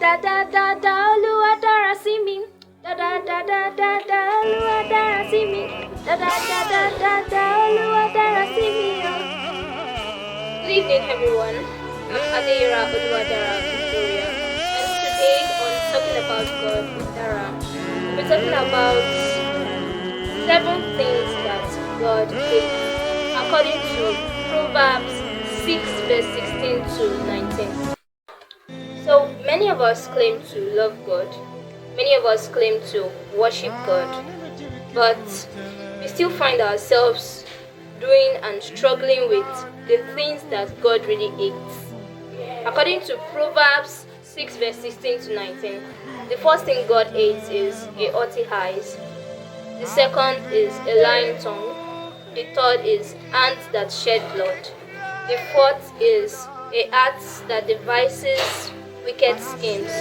da da da da, Olúwa dára sí mi. Da da da da da da, Olúwa dára sí mi. Da da da da da da, Olúwa dára sí mi. Good evening, everyone. I'm Adira Oluwadara Victoria, and today on Talking About God with Dara, we're talking about 7 things that God hates, according to Proverbs 6 verse 16 to 19. So many of us claim to love God. Many of us claim to worship God, but we still find ourselves doing and struggling with the things that God really hates. According to Proverbs 6 verse 16 to 19, the first thing God hates is a haughty eyes. The second is a lying tongue. The third is hands that shed blood. The fourth is a heart that devises wicked schemes.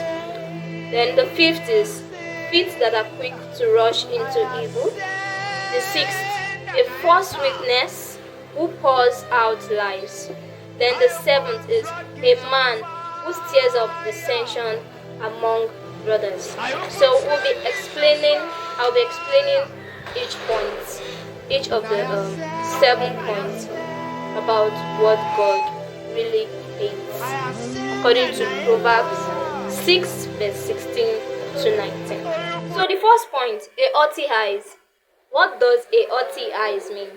Then the fifth is feet that are quick to rush into evil. The sixth, a false witness who pours out lies. Then the seventh is a man who stirs up dissension among brothers. So I'll be explaining each of the 7 points about what God really hates, according to Proverbs 6 verse 16 to 19. So the first point, a haughty eyes. What does a haughty eyes mean?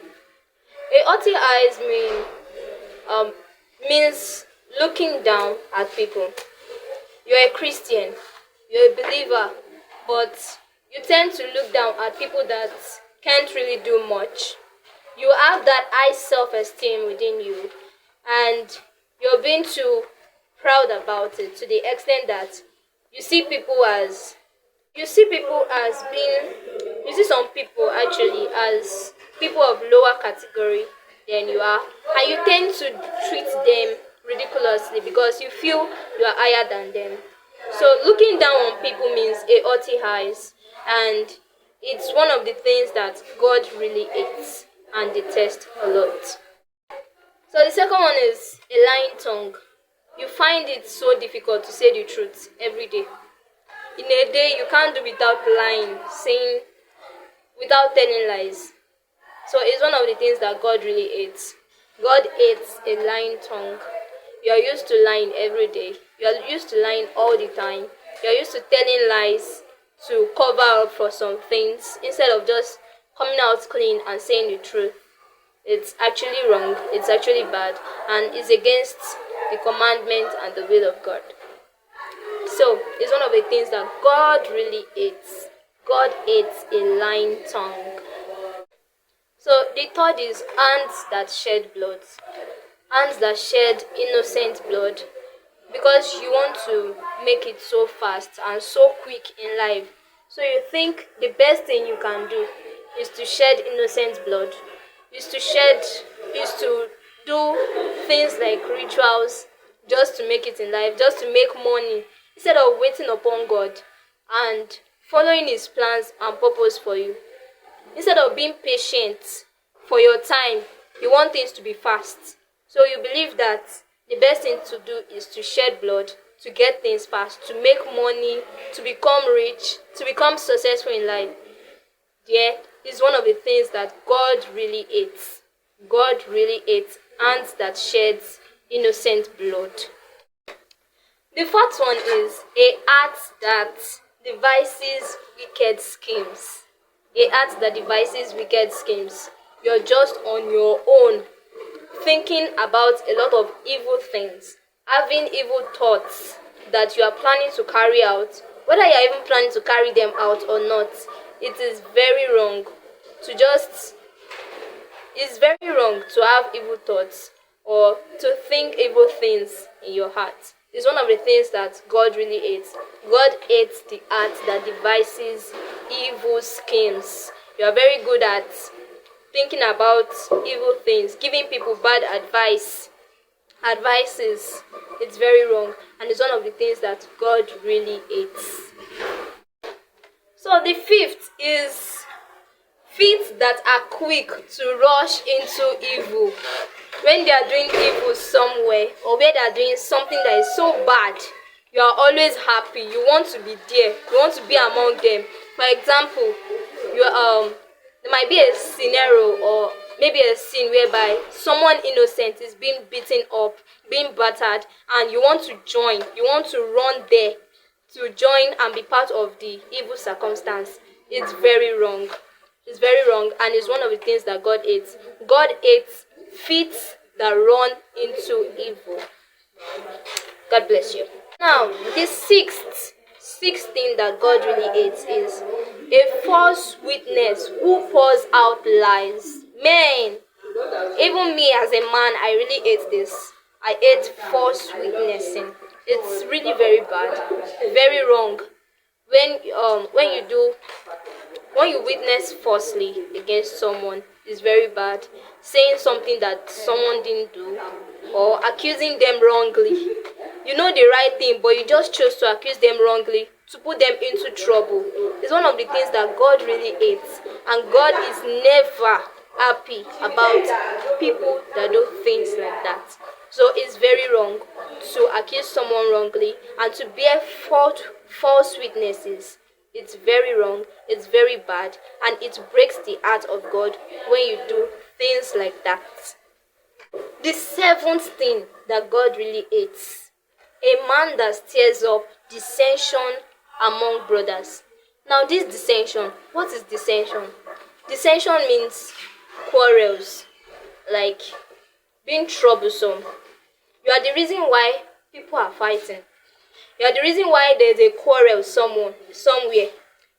A haughty eyes means looking down at people. You're a Christian, you're a believer, but you tend to look down at people that can't really do much. You have that high self-esteem within you, and you're being too proud about it to the extent that you see some people actually as people of lower category than you are, and you tend to treat them ridiculously because you feel you are higher than them. So looking down on people means a haughty eyes, and it's one of the things that God really hates and detests a lot. So the second one is a lying tongue. You find it so difficult to say the truth every day. In a day, you can't do without lying, without telling lies. So it's one of the things that God really hates. God hates a lying tongue. You are used to lying every day. You are used to lying all the time. You are used to telling lies to cover up for some things instead of just coming out clean and saying the truth. It's actually wrong, it's actually bad, and it's against the commandment and the will of God. So it's one of the things that God really hates. God hates a lying tongue. So the third is hands that shed blood. Hands that shed innocent blood. Because you want to make it so fast and so quick in life. So you think the best thing you can do is to shed innocent blood. Is to do things like rituals just to make it in life, just to make money, instead of waiting upon God and following His plans and purpose for you. Instead of being patient for your time, you want things to be fast. So you believe that the best thing to do is to shed blood, to get things fast, to make money, to become rich, to become successful in life. Yeah, it's one of the things that God really hates. God really hates hands that sheds innocent blood. The fourth one is a heart that devises wicked schemes. A heart that devises wicked schemes. You're just on your own, thinking about a lot of evil things, having evil thoughts that you are planning to carry out. Whether you are even planning to carry them out or not, it is very wrong it's very wrong to have evil thoughts or to think evil things in your heart. It's one of the things that God really hates. God hates the heart that devises evil schemes. You are very good at thinking about evil things, giving people bad advices. It's very wrong, and it's one of the things that God really hates. So the fifth is feet that are quick to rush into evil. When they are doing evil somewhere, or where they are doing something that is so bad, you are always happy, you want to be there, you want to be among them. For example, you there might be a scenario or maybe a scene whereby someone innocent is being beaten up, being battered, and you want to join, you want to run there to join and be part of the evil circumstance. It's very wrong. It's very wrong, and it's one of the things that God hates. God hates feet that run into evil. God bless you. Now, the sixth thing that God really hates is a false witness who pours out lies. Man, even me as a man, I really hate this. I hate false witnessing. It's really very bad, very wrong. When you witness falsely against someone, is very bad. Saying something that someone didn't do, or accusing them wrongly. You know the right thing, but you just chose to accuse them wrongly to put them into trouble. It's one of the things that God really hates, and God is never happy about people that do things like that. So it's very wrong to accuse someone wrongly and to bear false witnesses. It's very wrong, it's very bad, and it breaks the heart of God when you do things like that. The seventh thing that God really hates: a man that stirs up dissension among brothers. Now, this dissension, what is dissension? Dissension means quarrels, like being troublesome. You are the reason why people are fighting. You are the reason why there's a quarrel somewhere.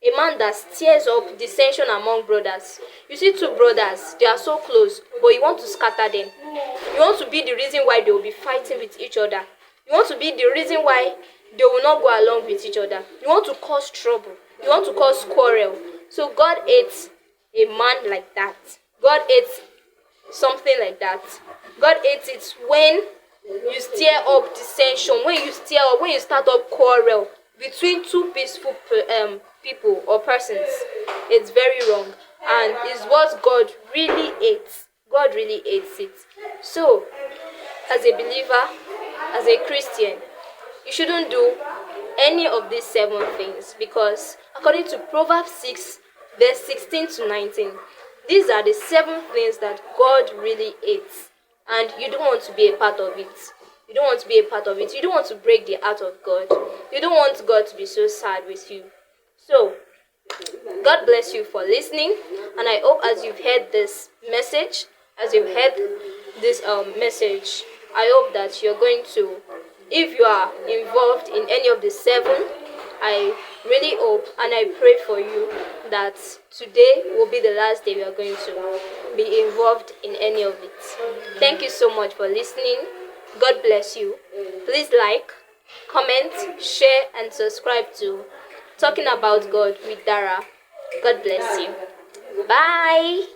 A man that stirs up dissension among brothers. You see two brothers, they are so close, but you want to scatter them. You want to be the reason why they will be fighting with each other. You want to be the reason why they will not go along with each other. You want to cause trouble. You want to cause quarrel. So God hates a man like that. God hates something like that. God hates it when you stir up dissension, when you start up quarrel between two peaceful people or persons. It's very wrong, and it's what God really hates. God really hates it. So, as a believer, as a Christian, you shouldn't do any of these 7 things, because according to Proverbs 6 verse 16 to 19, these are the 7 things that God really hates, and you don't want to be a part of it. You don't want to be a part of it. You don't want to break the heart of God. You don't want God to be so sad with you. So, God bless you for listening, and I hope as you've heard this message, I hope that you're going to, if you are involved in any of the 7, I really hope and I pray for you that today will be the last day we are going to be involved in any of it. Thank you so much for listening. God bless you. Please like, comment, share, and subscribe to Talking About God with Dara. God bless you. Bye.